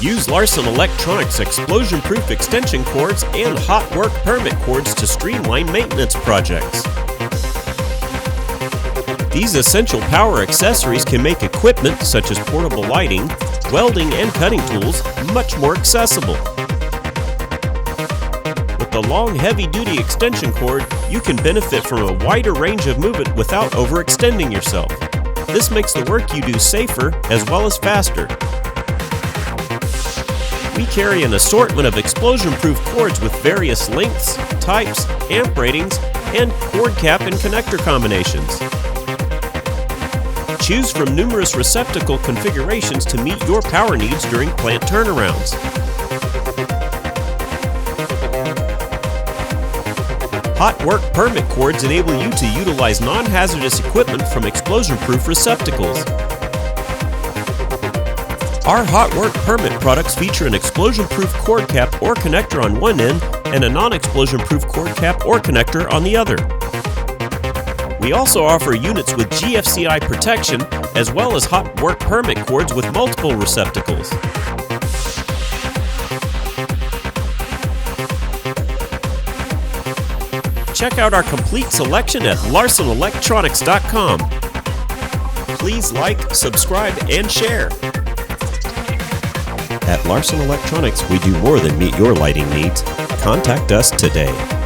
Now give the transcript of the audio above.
Use Larson Electronics explosion-proof extension cords and hot work permit cords to streamline maintenance projects. These essential power accessories can make equipment such as portable lighting, welding, and cutting tools much more accessible. With the long, heavy-duty extension cord, you can benefit from a wider range of movement without overextending yourself. This makes the work you do safer as well as faster. We carry an assortment of explosion-proof cords with various lengths, types, amp ratings, and cord cap and connector combinations. Choose from numerous receptacle configurations to meet your power needs during plant turnarounds. Hot work permit cords enable you to utilize non-hazardous equipment from explosion-proof receptacles. Our hot work permit products feature an explosion-proof cord cap or connector on one end and a non-explosion-proof cord cap or connector on the other. We also offer units with GFCI protection as well as hot work permit cords with multiple receptacles. Check out our complete selection at larsonelectronics.com. Please like, subscribe, and share. At Larson Electronics, we do more than meet your lighting needs. Contact us today.